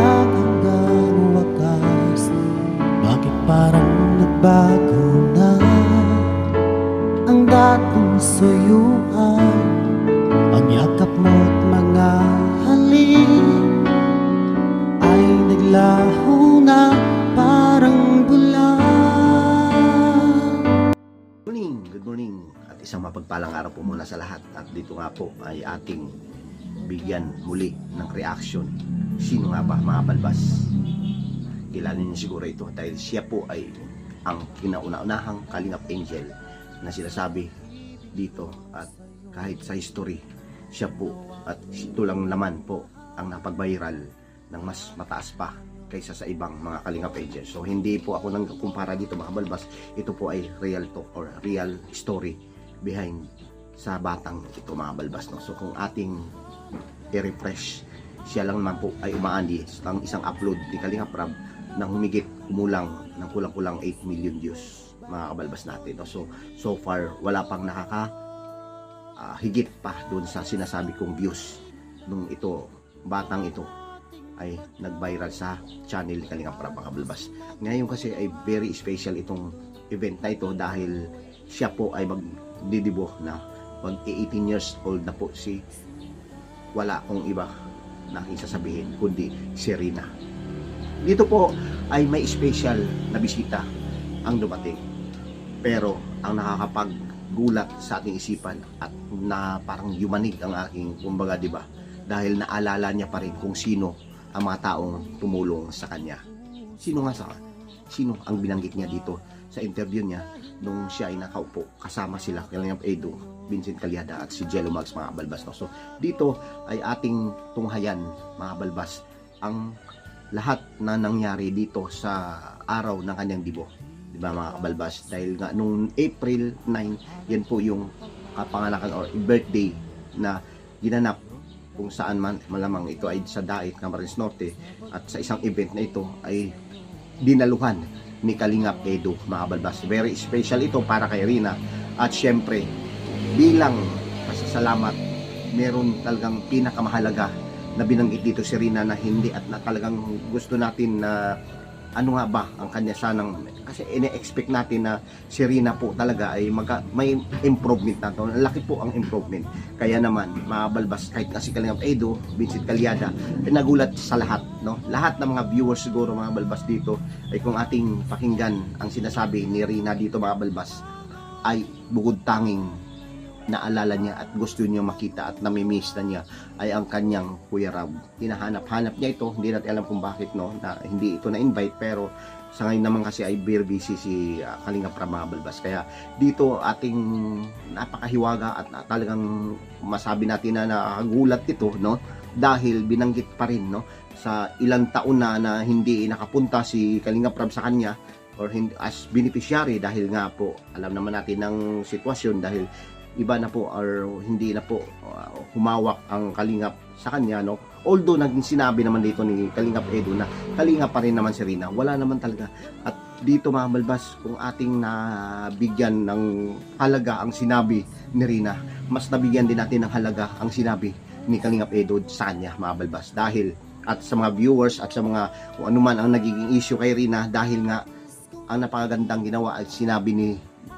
lahat hanggang wakas. Bakit parang nagbago na ang dating suyuan? Ang yakap mo't mga halik ay naglaho na parang bulan. Good morning at isang mapagpalang araw po muna sa lahat. At dito nga po ay ating bigyan muli ng reaction. Sino nga ba mga balbas? Kilala niyo siguro ito dahil siya po ay ang kinauna-unahang Kalingap Angel na sinasabi dito, at kahit sa history siya po at ito lang naman po ang napag-viral ng mas mataas pa kaysa sa ibang mga Kalingap Angel. So hindi po ako nang kumpara dito mga balbas. Ito po ay real talk or real story behind sa batang ito mga balbas, no? So kung ating i-refresh, siya lang naman po ay umaandi ng isang upload ni Kalingap Rab ng humigit kumulang ng kulang-kulang 8 million views mga kabalbas natin, no? So far wala pang higit pa doon sa sinasabi kong views nung ito batang ito ay nag-viral sa channel ni Kalingap Rab mga kabalbas. Ngayon kasi ay very special itong event na ito dahil siya po ay magdidibo na 18 years old na po si wala akong iba na isasabihin kundi si Rina. Dito po ay may special na bisita ang dumating, pero ang nakakapaggulat sa ating isipan at na parang yumanig ang aking kumbaga, di ba, dahil naalala niya pa rin kung sino ang mga taong tumulong sa kanya. Sino ang binanggit niya dito sa interview niya nung siya ay nakaupo kasama sila Kalingap Edu, Vincent Calyada at si Jello Mags mga balbas, no? So dito ay ating tunghayan mga balbas ang lahat na nangyari dito sa araw ng kanyang dibo, di ba mga kabalbas, dahil nga nung April 9 yan po yung kapanganakan or birthday na ginanap kung saan man malamang ito ay sa Dait, Camarines Norte, at sa isang event na ito ay dinaluhan ni Kalingap Edu mga balbas. Very special ito para kay Rina, at syempre bilang pasasalamat meron talagang pinakamahalaga na binanggit dito si Rina na hindi at na talagang gusto natin na ano nga ba ang kanya sanang, kasi ine-expect natin na si Rina po talaga ay may improvement na to. Laki po ang improvement. Kaya naman mga balbas, kahit kasi Kalingap Edu, Vincent Calyada, nagulat sa lahat, no? Lahat ng mga viewers siguro mga balbas dito ay kung ating pakinggan ang sinasabi ni Rina dito mga balbas, ay bukod tanging naalala niya at gusto niya makita at namimiss na niya ay ang kanyang Kuya Rab. Hinahanap-hanap niya ito, hindi natin alam kung bakit, no, na hindi ito na-invite, pero sa ngayon naman kasi ay very busy si Kalingap Rab mga balbas. Kaya dito ating napakahiwaga at talagang masabi natin na nakagulat ito, no, dahil binanggit pa rin, no, sa ilang taon na hindi nakapunta si Kalingap Rab sa kanya or as beneficiary, dahil nga po alam naman natin ng sitwasyon, dahil iba na po or hindi na po humawak ang Kalingap sa kanya, no? Although naging sinabi naman dito ni Kalingap Edu na Kalingap pa rin naman si Rina, wala naman talaga. At dito mga balbas, kung ating nabigyan ng halaga ang sinabi ni Rina, mas nabigyan din natin ng halaga ang sinabi ni Kalingap Edu sa kanya mga balbas, dahil at sa mga viewers at sa mga kung ano man ang nagiging issue kay Rina, dahil nga ang napakagandang ginawa at sinabi ni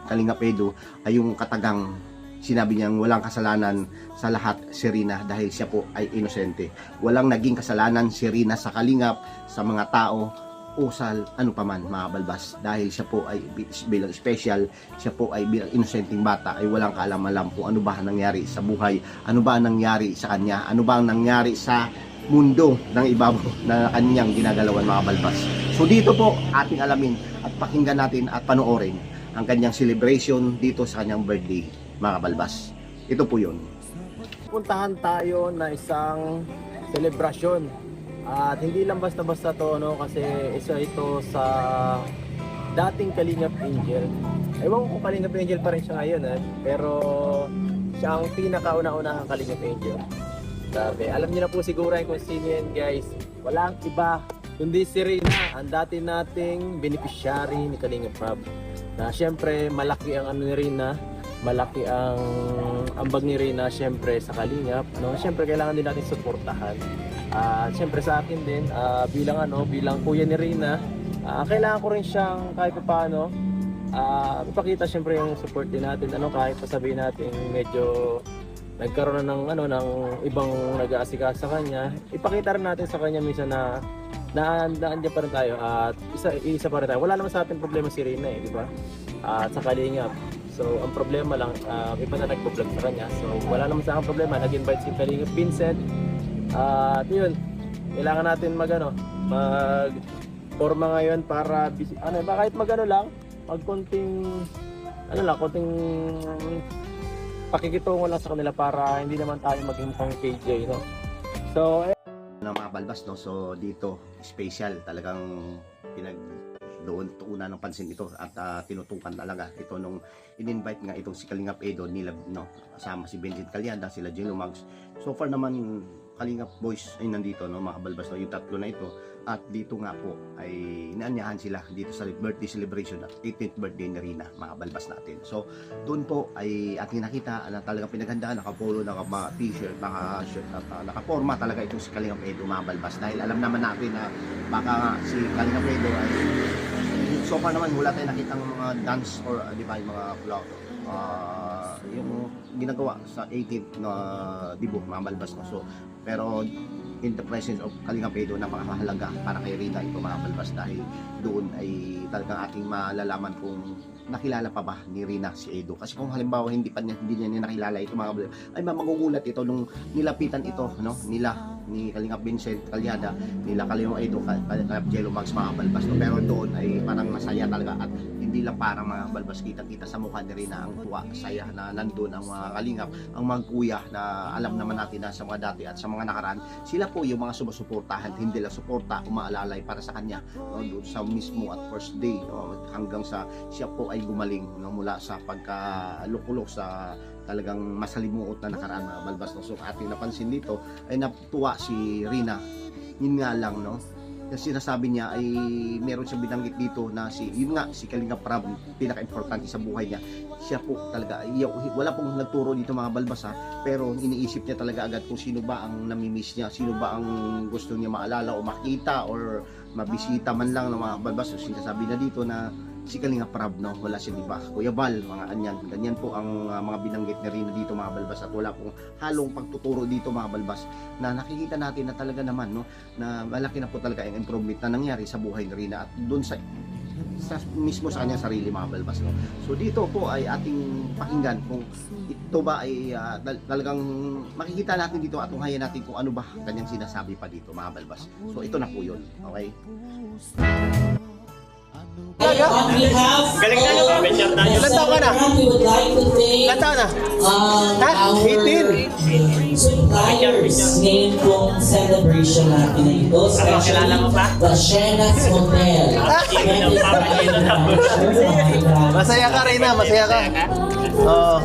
Kalingap Edu ay yung katagang sinabi niyang walang kasalanan sa lahat si Rina dahil siya po ay inosente. Walang naging kasalanan si Rina sa Kalingap, sa mga tao o sa ano paman mga balbas, dahil siya po ay bilang special, siya po ay bilang inosenteng bata ay walang kaalam-alam kung ano ba nangyari sa buhay, ano ba nangyari sa kanya, ano ba nangyari sa mundo ng ibabaw na kanyang ginagalawan mga balbas. So dito po ating alamin at pakinggan natin at panoorin ang kanyang celebration dito sa kanyang birthday mga balbas. Ito po yun. Puntahan tayo na isang selebrasyon, at hindi lang basta-basta to, no, kasi isa ito sa dating Kalingap Angel. Ewan ko kung Kalingap Angel pa rin siya ngayon, pero siya ang pinakauna-unahang Kalingap Angel. Sabi, alam niyo na po siguro kung sino yan, guys. Walang iba kundi si Rina, ang dati nating beneficiary ni Kalingap Rab. Na syempre malaki ang ano ni Rina, malaki ang ambag ni Rina syempre sa Kalingap, no? Syempre kailangan din natin suportahan. Siyempre sa akin din, bilang kuya ni Rina, kailangan ko rin siyang kahit paano ipakita siyempre yung support din natin, kahit sabihin natin medyo nagkaroon na ng ibang nag-aasikaso sa kanya, ipakita rin natin sa kanya minsan na nandiyan pa rin tayo at isa pa rin tayo. Wala naman sa atin problema si Rina di ba? At sa Kalingap. So ang problema lang, iba na nagpo-vlog sa kanya. So wala naman sa akin problema, nag-invite si Kalingap Vincent. At yun, kailangan natin mag forma ngayon para kahit konting pakikitungo lang sa kanila para hindi naman tayo maging pang KJ, no? So, ng mga balbas, no? So dito special talagang doon tuunan ng pansin ito at tinutukan talaga ito nung in-invite nga itong si Kalingap Edo nila, no? Kasama si Benjit Calyada, sila Jello Mags. So far naman Kalingap Boys ay nandito, no, mga balbas, no? Yung tatlo na ito. At dito nga po ay inaanyahan sila dito sa birthday celebration at 18th birthday ni Rina, mga balbas natin. So doon po ay ating nakita na talagang pinaghandaan, nakapolo, naka-t-shirt, naka-shirt at naka-forma talaga itong si Kalingap Edo, mga balbas. Dahil alam naman natin na baka nga si Kalingap Edo ay so far naman wala tayong nakitang mga dance or di ba, yung mga vlog yung ginagawa sa 18th na dibo, mga balbas, no? So pero in the presence of Kalingap Edo, napakahalaga para kay Rina ito, mga balbas, dahil doon ay talagang ating malalaman kung nakilala pa ba ni Rina si Edo. Kasi kung halimbawa hindi niya nakilala ito, mga balbas, ay magugulat ito nung nilapitan ito, no, nila ni Kalingap Vincent Calyada, nila Kalingap Edo, Kalingap Jello Mags, mga balbas, no? Pero doon ay parang masaya talaga at hindi lang parang mga balbas, kitang-kita sa mukha ni Rina ang tuwa, saya na nandun ang mga kalingap, ang mga kuya na alam naman natin na sa mga dati at sa mga nakaraan, sila po yung mga sumusuportahan, hindi lang suporta, umaalalay para sa kanya, no? Doon sa mismo at first day, no? Hanggang sa siya po ay gumaling, no? Mula sa pagkalukulok sa talagang masalimuot na nakaraan, mga balbas, no? So ating napansin dito ay natuwa si Rina, yun nga lang, no, kasi sinasabi niya ay meron siyang binanggit dito na si Kalingap Rab, pinaka-importante sa buhay niya. Siya po talaga, wala pong nagturo dito, mga balbas, pero iniisip niya talaga agad kung sino ba ang namimiss niya, sino ba ang gusto niya maalala o makita or mabisita man lang ng mga balbas. So sinasabi na dito na si Kalingap Rab, no, wala siya, di ba, Kuya Bal, mga ganyan po ang mga binanggit ni Rina dito, mga balbas, at wala pong halong pagtuturo dito, mga balbas, na nakikita natin na talaga naman, no, na malaki na po talaga ang improvement na nangyari sa buhay ni Rina at doon sa mismo sa kanyang sarili, mga balbas, no. So dito po ay ating pakinggan kung ito ba ay talagang makikita natin dito at tunghayan natin kung ano ba kanyang sinasabi pa dito, mga balbas. So ito na po yun, okay? Galing na ba? Ilan taon ka na? Ilan taon na? Ha? 18? Suppliers ngayon pong celebration natin na ito. Especially the Shenas Hotel. masaya ka, Rina, masaya ka. Oo.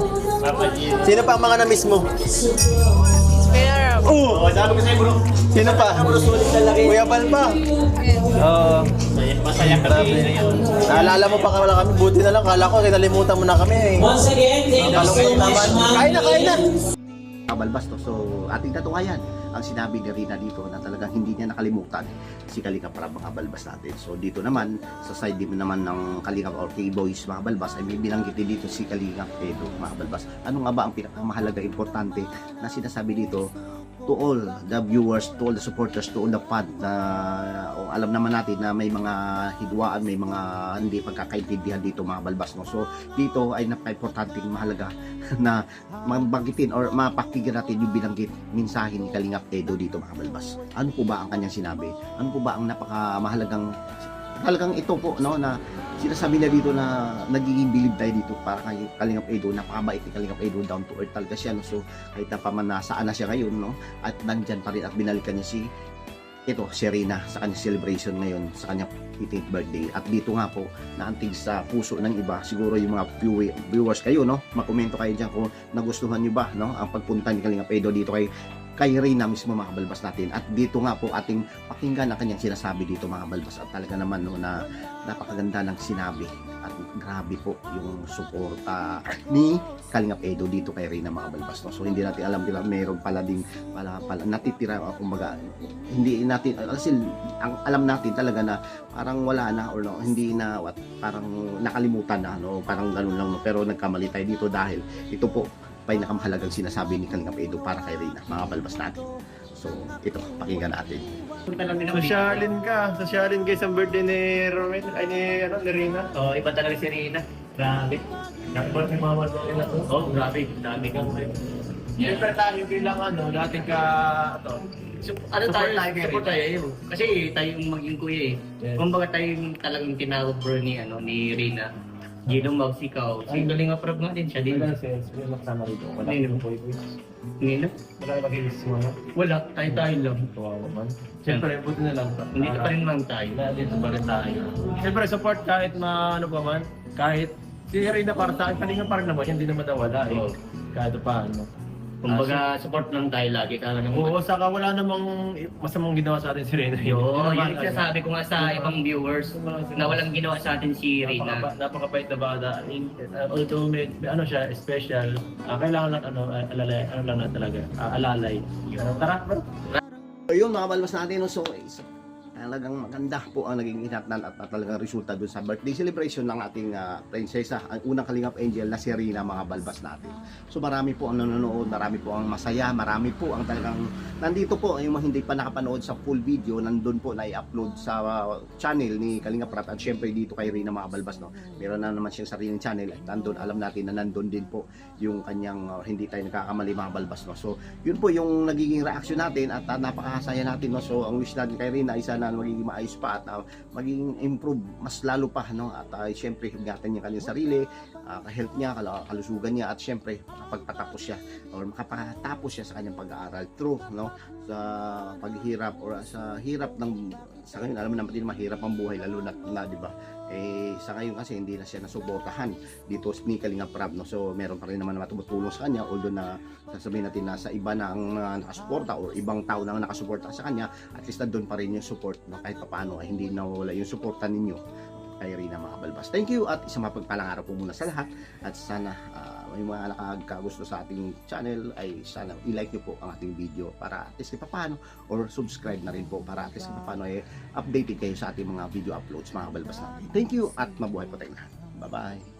Sino pa ang mga na-miss mo? Sino pa? Kuya Bal pa. Oo. Masaya ka rin. Naalala mo pa kami, buti na lang, kala ko kinalimutan mo na kami eh. Once again, thank you so much, ma'am. Kain na! Balbas, no? So ating tatuhayan ang sinabi ni Rina dito na talagang hindi niya nakalimutan si Kalingap Rab, mga balbas natin. So dito naman sa side din naman ng Kalingap or K-Boys, mga balbas, ay may binanggit din dito si Kalingap Edo, mga balbas. Ano nga ba ang pinakamahalaga, importante na sinasabi dito to all the viewers, to all the supporters, to all the fan, na alam naman natin na may mga hidwaan, may mga hindi pagkakaintindihan dito, mga balbas, no? So dito ay napaka-importante, mahalaga na mabanggitin or mapakinggan natin yung binanggit mensahe ni Kalingap Edo dito, mga balbas. Ano po ba ang kanyang sinabi? Ano po ba ang napakamahalagang talagang ito po, no, na sinasabi na dito na nagiging bilib tayo dito para kay Kalingap Edo, napakabait ni Kalingap Edo, down to earth talaga siya, no? So kahit na pa man nasaan na siya ngayon, no, at nandyan pa rin at binalikan niya si Rina sa kanyang celebration ngayon sa kanyang 18th birthday. At dito nga po, naantig sa puso ng iba, siguro yung mga viewers kayo, no, makomento kayo dyan kung nagustuhan nyo ba, no, ang pagpunta ni Kalingap Edo dito kay kay Reyna mismo mga kabalbas natin. At dito nga po ating pakinggan ang kanyang sinasabi dito mga kabalbas, at talaga naman no, na napakaganda ng sinabi at grabe po yung suporta ni Kalingap Edo dito kay Reyna mga kabalbas no. So hindi natin alam nila mayroon pala ding pala natitira, kumbaga hindi natin kasi ang alam natin talaga na parang wala na or no, hindi na parang nakalimutan na no, parang ganun lang no. Pero nagkamali tayo dito dahil ito po pinakamahalagang sinasabi ni Kalingap Edo para kay Reyna mga balbas natin. So ito, pakinggan natin. Sosyalin ka isang birthday ni Romel, ay ni Reyna. Oh, iba talaga si Rina. Grabe. Nakapot yung mga wala na to. Oh, grabe. Dami ka. Siyempre tayo bilang dating ka Ano tayo? Support tayo yun. Kasi tayo yung maging kuya eh. Yes. Kumbaga tayo yung talagang tinawag bro ni, ni Rina. Ginong magsikaw. Si Kalinga Prab nga din siya din. May makasama rito. Wala Nino? yung boy. Nino? Wala yung mag-iis mo na. Wala. Tayo lang. Kawawa man. Siyempre, buti na lang. Nandito pa rin lang tayo. Dito pa rin tayo. Siyempre, support kahit ano pa man. Kahit si Reyna para sa akin, Kalinga pa rin naman. Hindi naman nawala eh. Oo. Kahit pa ano. Kumbaga support lang tayo lagi. Kaya naman. Oo, saka wala namang masamang ginawa sa atin si Reyna. Yo, Ano ba, yun sabi ko nga sa ibang viewers na walang ginawa sa atin si Rina. Napakabait na bata. Although may siya, special, kailangan lang lang na talaga, alalay. Tara, bro. Ayun mga balbas natin no, so talagang maganda po ang naging inatnan at talagang resulta dun sa birthday celebration ng ating prinsesa, ang unang Kalingap Angel na si Reyna mga balbas natin. So marami po ang nanonood, marami po ang masaya, marami po ang talagang nandito po yung mga hindi pa nakapanood sa full video, nandun po na i-upload sa channel ni Kalingap Rap at syempre dito kay Reyna mga balbas no. Meron na naman siyang sariling channel at nandun, alam natin na nandun din po yung kanyang hindi tayo nagkakamali mga balbas no. So yun po yung nagiging reaction natin at napakasaya natin no. So ang wish natin kay Reyna ay sana magiging maayos pa at magiging improve mas lalo pa no, at syempre higatan niya kanyang sarili, health niya, kalusugan niya, at syempre pagpatapos siya or makapatapos siya sa kanyang pag-aaral through no, sa paghihirap or sa hirap ng sa ngayon, alam naman din mahirap ang buhay lalo na di ba, sa ngayon kasi hindi na siya nasuportahan dito ni Kalingap Rap no. So meron pa rin naman na tumutulong sa kanya, although na sasabihin natin na sa iba na ang nakasuporta or ibang tao na ang nakasuporta sa kanya, at least doon pa rin yung support no, kahit paano ay hindi nawala yung suporta ninyo kay Reyna mga balbas. Thank you at isang mapagpalang araw po muna sa lahat, at sana may mga nakakagusto sa ating channel ay sana i-like nyo po ang ating video para at least paano, or subscribe na rin po para at least paano ay updated kayo sa ating mga video uploads mga balbas natin. Thank you at mabuhay po tayong lahat. Bye bye.